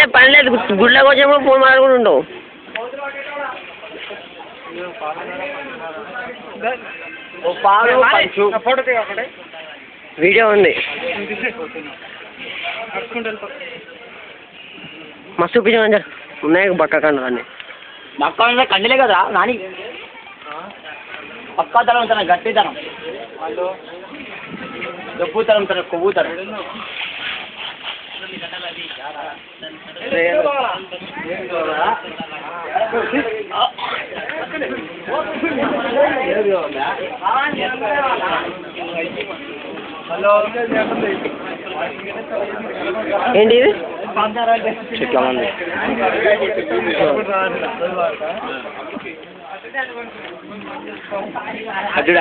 వేరే పని లేదు, గుళ్ళకి వచ్చేమో ఫోన్ మాట్లాడుకుంటూ ఉండవు. వీడియో ఉంది మస్తు చూపించమని సార్ ఉన్నాయి బక్క కండు అన్నీ మక్క కండిలే కదా నాని పక్కా తరం తన గట్టి తరం దొబ్బుతరం తన కొవ్వుతరం ఏంటి ఇది అడ్డు